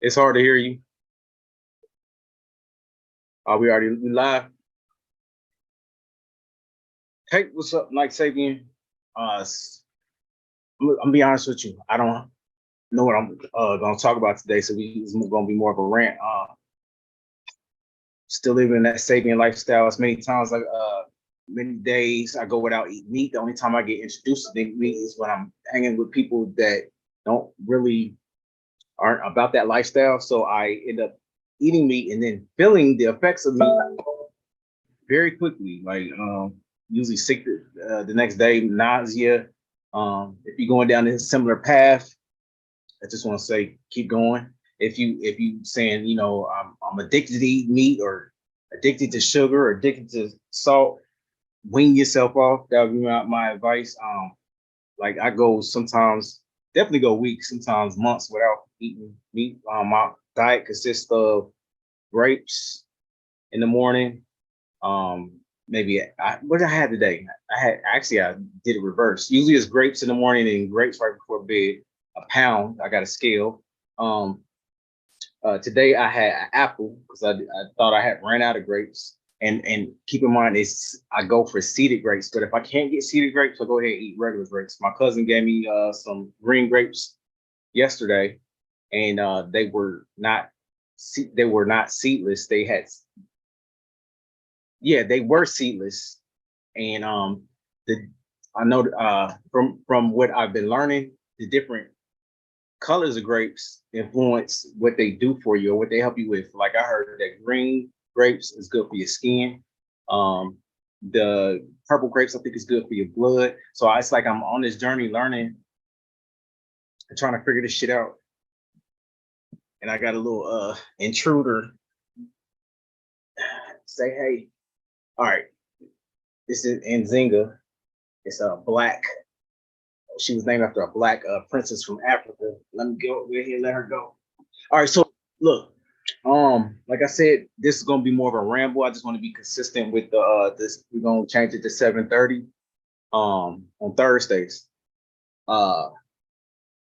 It's hard to hear you. We live. Hey, what's up, Nyke Sebian? I'm gonna be honest with you. I don't know what I'm gonna talk about today, so it's gonna be more of a rant. Still living that Sabian lifestyle. As many times like many days I go without eating meat. The only time I get introduced to meat is when I'm hanging with people that don't really aren't about that lifestyle. So I end up eating meat and then feeling the effects of meat very quickly. Like usually sick the next day, nausea. If you're going down this similar path, I just want to say keep going. If you saying I'm addicted to eat meat or addicted to sugar or addicted to salt, wean yourself off. That would be my advice. Like I go sometimes, definitely go weeks, sometimes months without eating meat. My diet consists of grapes in the morning. What did I have today? I did it reverse. Usually it's grapes in the morning and grapes right before bed. A pound. I got a scale. Um, Today I had an apple because I thought I had ran out of grapes. And keep in mind, I go for seeded grapes, but if I can't get seeded grapes, I'll go ahead and eat regular grapes. My cousin gave me some green grapes yesterday, and they were not seedless. They were seedless, and the I know from what I've been learning, the different colors of grapes influence what they do for you or what they help you with. Like I heard that green grapes is good for your skin. Um, the purple grapes I think is good for your blood. So it's like I'm on this journey learning and trying to figure this shit out. And I got a little intruder say, hey, all right, this is Nzinga. It's a black. She was named after a black princess from Africa. Let me go ahead and let her go. All right, so look, like I said, this is gonna be more of a ramble. I just want to be consistent with the this. We're gonna change it to 7:30 on Thursdays. Uh,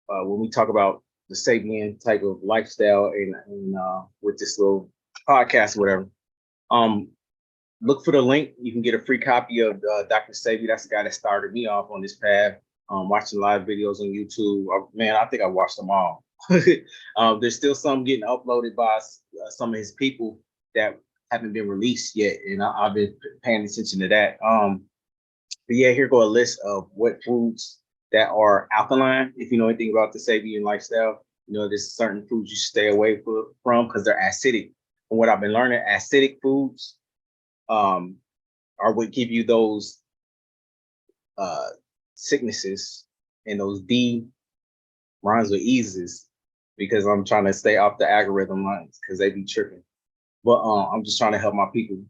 when we talk about the Sabian type of lifestyle and with this little podcast or whatever. Um, look for the link. You can get a free copy of Dr. Sebi. That's the guy that started me off on this path. Watching live videos on YouTube. Man, I think I watched them all. There's still some getting uploaded by some of his people that haven't been released yet, and I've been paying attention to that. But yeah, here go a list of what foods that are alkaline. If you know anything about the Sabian lifestyle, you know there's certain foods you stay away from because they're acidic. From what I've been learning, acidic foods are what give you those sicknesses and those D rhymes with eases because I'm trying to stay off the algorithm lines because they be tripping. But I'm just trying to help my people.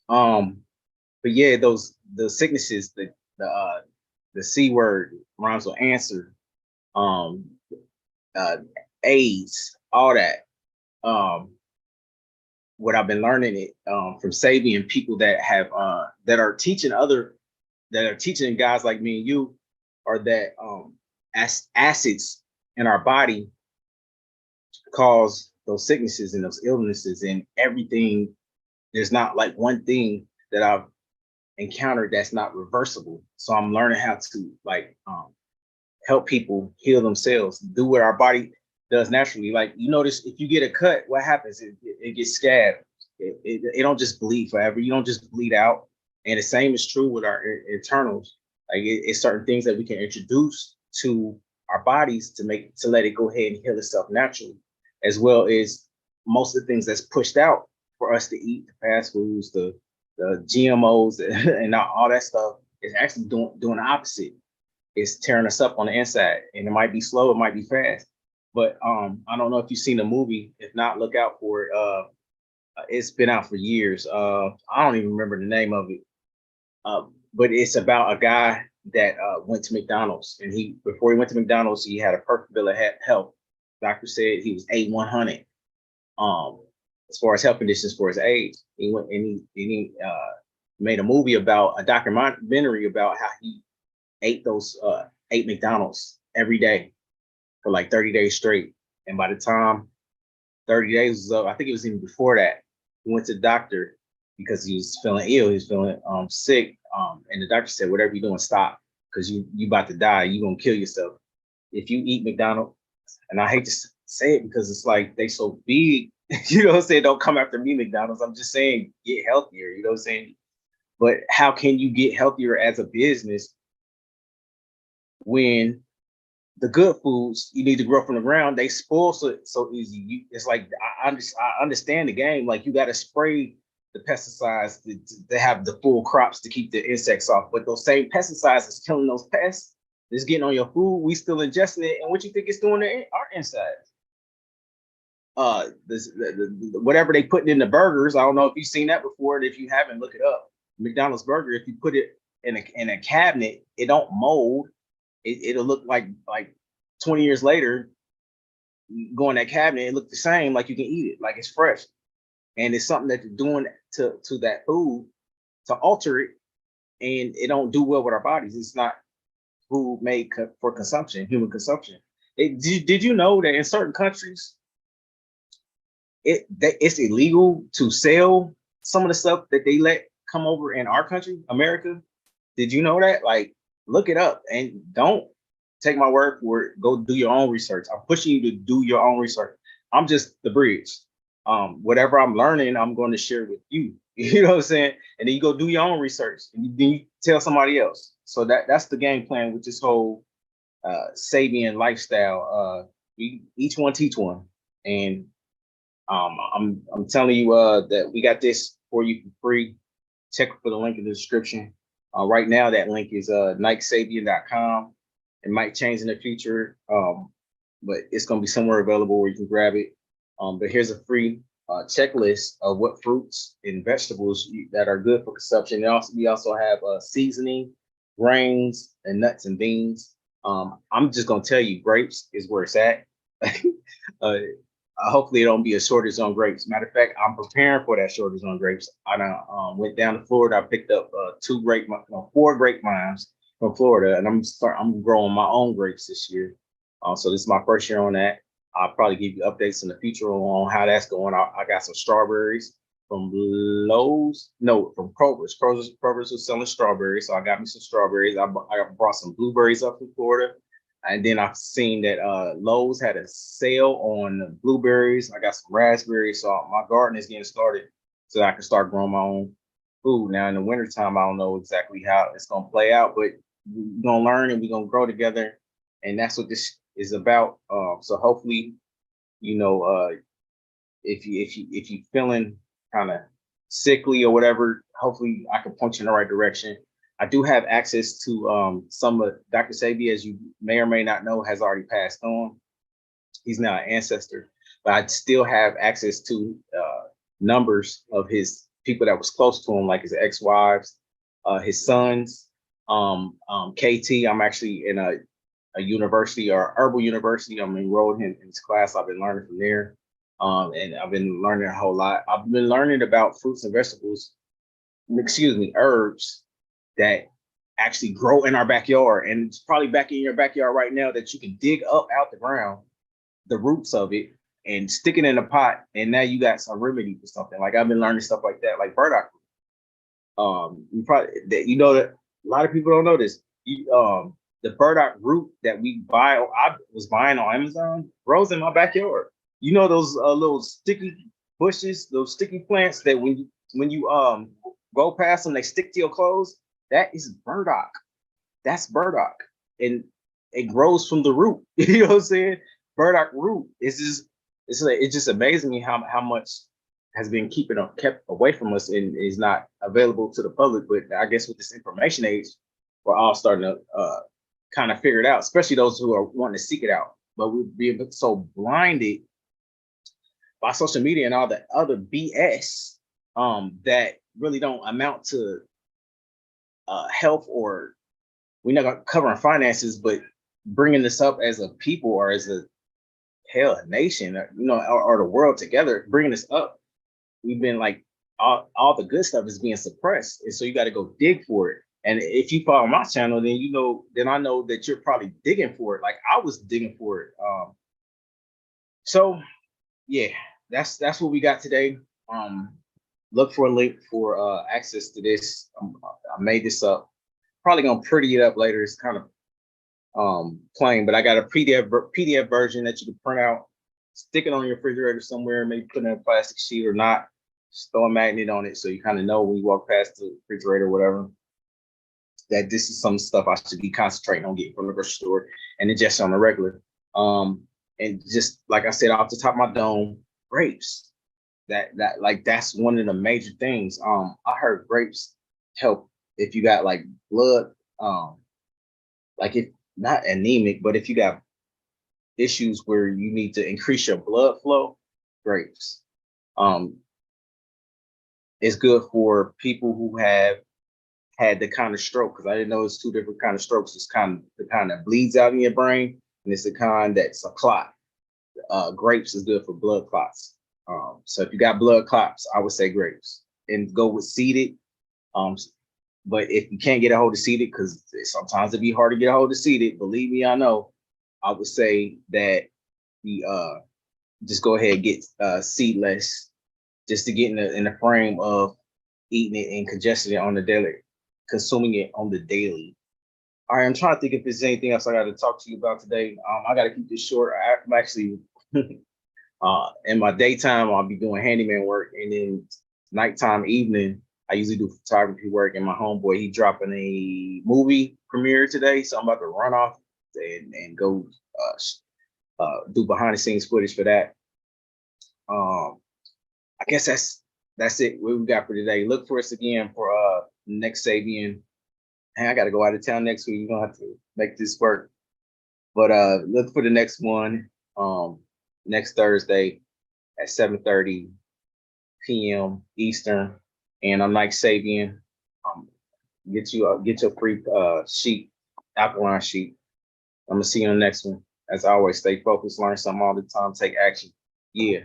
But yeah, the sicknesses, the C word rhymes with answer, um, uh, AIDS, all that. Um, what I've been learning it from Sabian people that are teaching guys like me and you are that acids in our body cause those sicknesses and those illnesses and everything. There's not like one thing that I've encountered that's not reversible. So I'm learning how to help people heal themselves, do what our body does naturally. Like you notice if you get a cut, what happens? It gets scabbed. It don't just bleed forever. You don't just bleed out. And the same is true with our internals. Like it's certain things that we can introduce to our bodies to let it go ahead and heal itself naturally, as well as most of the things that's pushed out for us to eat, the fast foods, the GMOs, and all that stuff is actually doing the opposite. It's tearing us up on the inside, and it might be slow, it might be fast. But I don't know if you've seen the movie. If not, look out for it. It's been out for years. I don't even remember the name of it. But it's about a guy that went to McDonald's, and before he went to McDonald's, he had a perfect bill of health. Doctor said he was A100. As far as health conditions for his age, he went and he made a documentary about how he ate McDonald's every day for like 30 days straight. And by the time 30 days was up. I think it was even before that. He went to the doctor because he was feeling ill. He was feeling sick. And the doctor said, whatever you're doing, stop, because you about to die. You're gonna kill yourself if you eat McDonald's. And I hate to say it because it's like they so big. You know what I'm saying? Don't come after me, McDonald's. I'm just saying get healthier. You know what I'm saying? But how can you get healthier as a business when the good foods you need to grow from the ground, they spoil so easy? It's like I understand the game. Like you got to spray the pesticides to have the full crops to keep the insects off. But those same pesticides is killing those pests. It's getting on your food. We still ingesting it, and what you think it's doing to our insides? Whatever they putting in the burgers. I don't know if you've seen that before. If you haven't, look it up. McDonald's burger. If you put it in a cabinet, it don't mold. It'll look like 20 years later, go in that cabinet, it look the same, like you can eat it, like it's fresh. And it's something that you're doing to that food to alter it, and it don't do well with our bodies. It's not food made for consumption, human consumption. Did you know that in certain countries, it's illegal to sell some of the stuff that they let come over in our country, America? Did you know that? Like, look it up and don't take my word for it. Go do your own research. I'm pushing you to do your own research. I'm just the bridge. Whatever I'm learning, I'm going to share with you. You know what I'm saying? And then you go do your own research and then you tell somebody else. So that's the game plan with this whole Sebian lifestyle. We each one teach one. And I'm telling you that we got this for you for free. Check for the link in the description. Right now, that link is NykeSebian.com. It might change in the future, but it's going to be somewhere available where you can grab it. But here's a free checklist of what fruits and vegetables that are good for consumption. And also, we also have seasoning, grains, and nuts and beans. I'm just going to tell you, grapes is where it's at. Hopefully, it don't be a shortage on grapes. Matter of fact, I'm preparing for that shortage on grapes. I went down to Florida. I picked up 4 grapevines from Florida, and I'm growing my own grapes this year. So this is my first year on that. I'll probably give you updates in the future on how that's going. I got some strawberries from from Kroger's. Kroger's was selling strawberries, so I got me some strawberries. I brought some blueberries up from Florida. And then I've seen that Lowe's had a sale on blueberries. I got some raspberries, so my garden is getting started so I can start growing my own food. Now in the wintertime, I don't know exactly how it's gonna play out, but we're gonna learn and we're gonna grow together. And that's what this is about. So hopefully, if you feeling kind of sickly or whatever, hopefully I can point you in the right direction. I do have access to some of Dr. Sebi, as you may or may not know, has already passed on. He's now an ancestor, but I still have access to numbers of his people that was close to him, like his ex-wives, his sons. KT, I'm actually in a university or herbal university. I'm enrolled in his class. I've been learning from there. And I've been learning a whole lot. I've been learning about fruits and vegetables, herbs that actually grow in our backyard. And it's probably back in your backyard right now that you can dig up out the ground, the roots of it, and stick it in a pot. And now you got some remedy for something. Like I've been learning stuff like that, like burdock root. That a lot of people don't know this. The burdock root that I was buying on Amazon, grows in my backyard. You know those little sticky bushes, those sticky plants that when you go past them, they stick to your clothes. That is burdock. That's burdock, and it grows from the root. You know what I'm saying? Burdock root. It's just amazing me how much has been kept away from us and is not available to the public. But I guess with this information age, we're all starting to kind of figure it out, especially those who are wanting to seek it out. But we're being so blinded by social media and all the other BS that really don't amount to health, or we're not gonna cover finances, but bringing this up as a people or as a nation, or the world together, bringing this up, we've been like all the good stuff is being suppressed, and so you got to go dig for it. And if you follow my channel, then I know that you're probably digging for it, like I was digging for it. So yeah, that's what we got today. Um, look for a link for access to this. I made this up. Probably gonna pretty it up later. It's kind of plain, but I got a PDF version that you can print out, stick it on your refrigerator somewhere, maybe put it in a plastic sheet or not. Just throw a magnet on it so you kind of know when you walk past the refrigerator or whatever that this is some stuff I should be concentrating on getting from the grocery store and then just on the regular. Um, and just like I said, off the top of my dome, grapes. That like that's one of the major things. I heard grapes help if you got like blood, like if not anemic, but if you got issues where you need to increase your blood flow, grapes. Um, it's good for people who have had the kind of stroke because I didn't know it's two different kind of strokes. It's kind of the kind that bleeds out in your brain, and it's the kind that's a clot. Grapes is good for blood clots. So if you got blood clots, I would say grapes and go with seeded. Um, but if you can't get a hold of seeded, because sometimes it'd be hard to get a hold of seeded, believe me, I know. I would say that the just go ahead and get seedless, just to get in the frame of eating it and congesting it on the daily, consuming it on the daily. All right, I'm trying to think if there's anything else I got to talk to you about today. I got to keep this short. I'm actually in my daytime, I'll be doing handyman work, and then nighttime, evening, I usually do photography work. And my homeboy, he dropping a movie premiere today, so I'm about to run off and go do behind the scenes footage for that. I guess that's it. What we got for today. Look for us again for Nyke Sebian. And I got to go out of town next week. You're gonna have to make this work. But look for the next one next Thursday at 7:30 p.m. Eastern. And I'm Nyke Sebian. Get your free sheet, outline sheet. I'm gonna see you on the next one. As always, stay focused, learn something all the time, take action. Yeah.